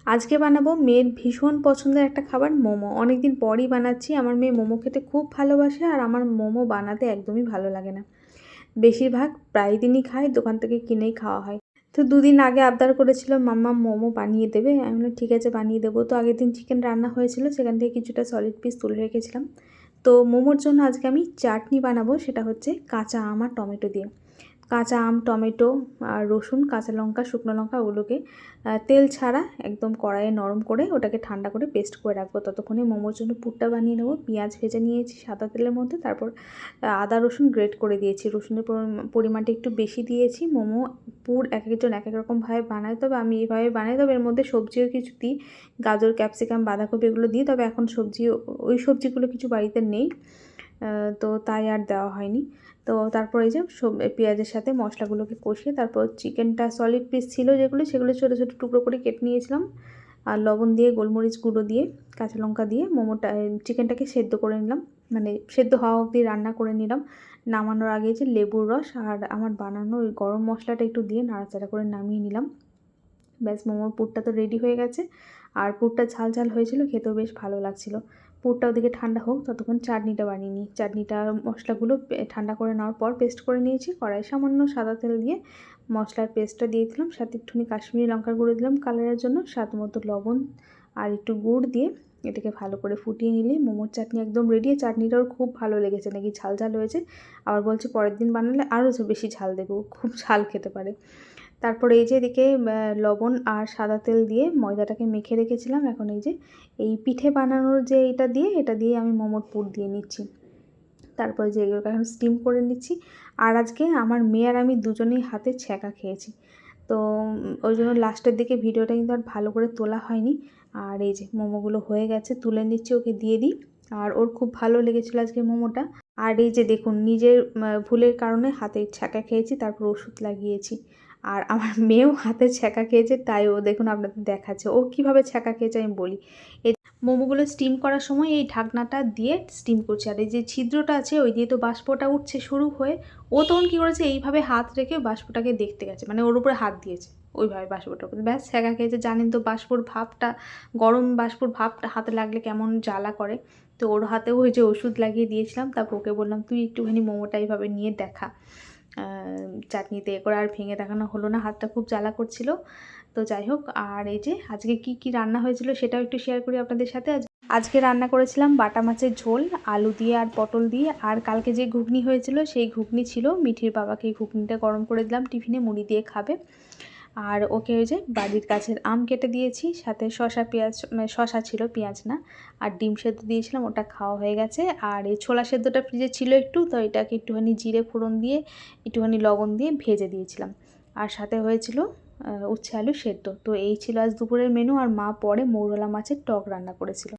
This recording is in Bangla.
আজকে বানাবো মেয়ের ভীষণ পছন্দের একটা খাবার মোমো। অনেক দিন পরই বানাচ্ছি। আমার মেয়ে মোমো খেতে খুব ভালোবাসে আর আমার মোমো বানাতে একদমই ভালো লাগে না। বেশিরভাগ প্রায় দিনই খাই, দোকান থেকে কিনেই খাওয়া হয়। তো দুদিন আগে আবদার করেছিল মাম্মা মোমো বানিয়ে দেবে। আমি বললাম ঠিক আছে বানিয়ে দেবো। তো আগের দিন চিকেন রান্না হয়েছিল, সেখান থেকে কিছুটা সলিড পিস তুলে রেখেছিলাম। তো মোমোর জন্য আজকে আমি চাটনি বানাবো, সেটা হচ্ছে কাঁচা আম আর টমেটো দিয়ে। কাঁচা আম, টমেটো আর রসুন, কাঁচা লঙ্কা, শুকনো লঙ্কা ওগুলোকে তেল ছাড়া একদম কড়াইয়ে নরম করে ওটাকে ঠান্ডা করে পেস্ট করে রাখবো। ততক্ষণে মোমোর জন্য পুরটা বানিয়ে নেবো। পেঁয়াজ ভেজে নিয়েছি সাদা তেলের মধ্যে, তারপর আদা রসুন গ্রেট করে দিয়েছি। রসুনের পরিমাণটা একটু বেশি দিয়েছি। মোমো পুর এক একজন এক এক রকমভাবে বানায়, তবে আমি এইভাবে বানাই। তবে এর মধ্যে সবজিও কিছু দিই, গাজর, ক্যাপসিকাম, বাঁধাকপি এগুলো দিই। তবে এখন ওই সবজিগুলো কিছু বাড়িতে নেই, তো তাই আর দেওয়া হয়নি। তো তারপর এই যে পেঁয়াজের সাথে মশলাগুলোকে কষিয়ে তারপর চিকেনটা সলিড পিস ছিল যেগুলো, সেগুলো ছোটো ছোটো টুকরো করে কেটে নিয়েছিলাম। আর লবণ দিয়ে, গোলমরিচ গুঁড়ো দিয়ে, কাঁচা লঙ্কা দিয়ে চিকেনটাকে সেদ্ধ করে নিলাম, মানে সেদ্ধ হওয়া অবধি রান্না করে নিলাম। নামানোর আগে যে লেবুর রস আর আমার বানানো ওই গরম মশলাটা একটু দিয়ে নাড়াচাড়া করে নামিয়ে নিলাম। ব্যাস, মোমোর পুরটা তো রেডি হয়ে গেছে। আর পুরটা ঝাল ঝাল হয়েছিল, খেতেও বেশ ভালো লাগছিল। পুরটা ওদিকে ঠান্ডা হোক, ততক্ষণ চাটনিটা বানিয়ে নিই। চাটনিটা মশলাগুলো ঠান্ডা করে নেওয়ার পর পেস্ট করে নিয়েছি। কড়াই সামান্য সাদা তেল দিয়ে মশলার পেস্টটা দিয়ে দিলাম, সাথে একটুখানি কাশ্মীরি লঙ্কার গুঁড়ো দিলাম কালারের জন্য, স্বাদ মতো লবণ আর একটু গুড় দিয়ে এটাকে ভালো করে ফুটিয়ে নিলেই মোমোর চাটনি একদম রেডি। চাটনিটাও খুব ভালো লেগেছে, নাকি ঝাল ঝাল হয়েছে। আবার বলছে পরের দিন বানালে আরও বেশি ঝাল দেবো, খুব ঝাল খেতে পারে। তারপরে এই যে এদিকে লবণ আর সাদা তেল দিয়ে ময়দাটাকে মেখে রেখেছিলাম। এখন এই যে এই পিঠে বানানোর যে এটা দিয়ে আমি মোমোর পুর দিয়ে নিচ্ছি। তারপরে যে এগুলোকে এখন স্টিম করে নিচ্ছি। আর আজকে আমার মেয়ে আর আমি দুজনেই হাতে ছ্যাঁকা খেয়েছি। তো ওই জন্য লাস্টের দিকে ভিডিওটা কিন্তু আর ভালো করে তোলা হয়নি। আর এই যে মোমোগুলো হয়ে গেছে, তুলে নিচ্ছি, ওকে দিয়ে দিই। আর ওর খুব ভালো লেগেছিলো আজকে মোমোটা। আর এই যে দেখুন, নিজের ভুলের কারণে হাতে ছ্যাঁকা খেয়েছি, তারপর ওষুধ লাগিয়েছি। আর আমার মেয়েও হাতে ছ্যাঁকা খেয়েছে, তাই ও দেখুন আপনাদের দেখাচ্ছে ও কীভাবে ছ্যাঁকা খেয়েছে আমি বলি। মোমোগুলো স্টিম করার সময় এই ঢাকনাটা দিয়ে স্টিম করছি, আর এই যে ছিদ্রটা আছে ওই দিয়ে তো বাষ্পটা উঠছে শুরু হয়ে। ও তখন কী করেছে, এইভাবে হাত রেখে বাষ্পটাকে দেখতে গেছে, মানে ওর উপরে হাত দিয়েছে, ওইভাবে বাষ্পটার উপরে ব্যাস ছ্যাঁকা খেয়েছে। জানেন তো বাষ্পর ভাবটা, গরম বাষ্পর ভাবটা হাতে লাগলে কেমন জ্বালা করে। তো ওর হাতেও ওই যে ওষুধ লাগিয়ে দিয়েছিলাম। তারপর ওকে বললাম তুই একটুখানি মোমোটা এইভাবে নিয়ে দেখা, চাটনিতে এ করে। আর ভেঙে দেখানো হলো না, হাতটা খুব জ্বালা করছিল। তো যাই হোক, আর এই যে আজকে কি রান্না হয়েছিল সেটাও একটু শেয়ার করি আপনাদের সাথে। আজকে রান্না করেছিলাম বাটা মাছের ঝোল, আলু দিয়ে আর পটল দিয়ে। আর কালকে যে ঘুগনি হয়েছিল সেই ঘুগনি ছিল, মিঠির বাবাকে এই ঘুগনিটা গরম করে দিলাম, টিফিনে মুড়ি দিয়ে খাবে। আর ওকে ওই যে বাড়ির গাছের আম কেটে দিয়েছি, সাথে শসা ছিল, পেঁয়াজ না। আর ডিম সেদ্ধ দিয়েছিলাম, ওটা খাওয়া হয়ে গেছে। আর এই ছোলা সেদ্ধটা ফ্রিজে ছিল একটু, তো এটাকে একটুখানি জিরে ফোড়ন দিয়ে একটুখানি লবণ দিয়ে ভেজে দিয়েছিলাম। আর সাথে হয়েছিল উচ্ছে আলু সেদ্ধ। তো এই ছিল আজ দুপুরের মেনু। আর মা পরে মৌরলা মাছের টক রান্না করেছিল।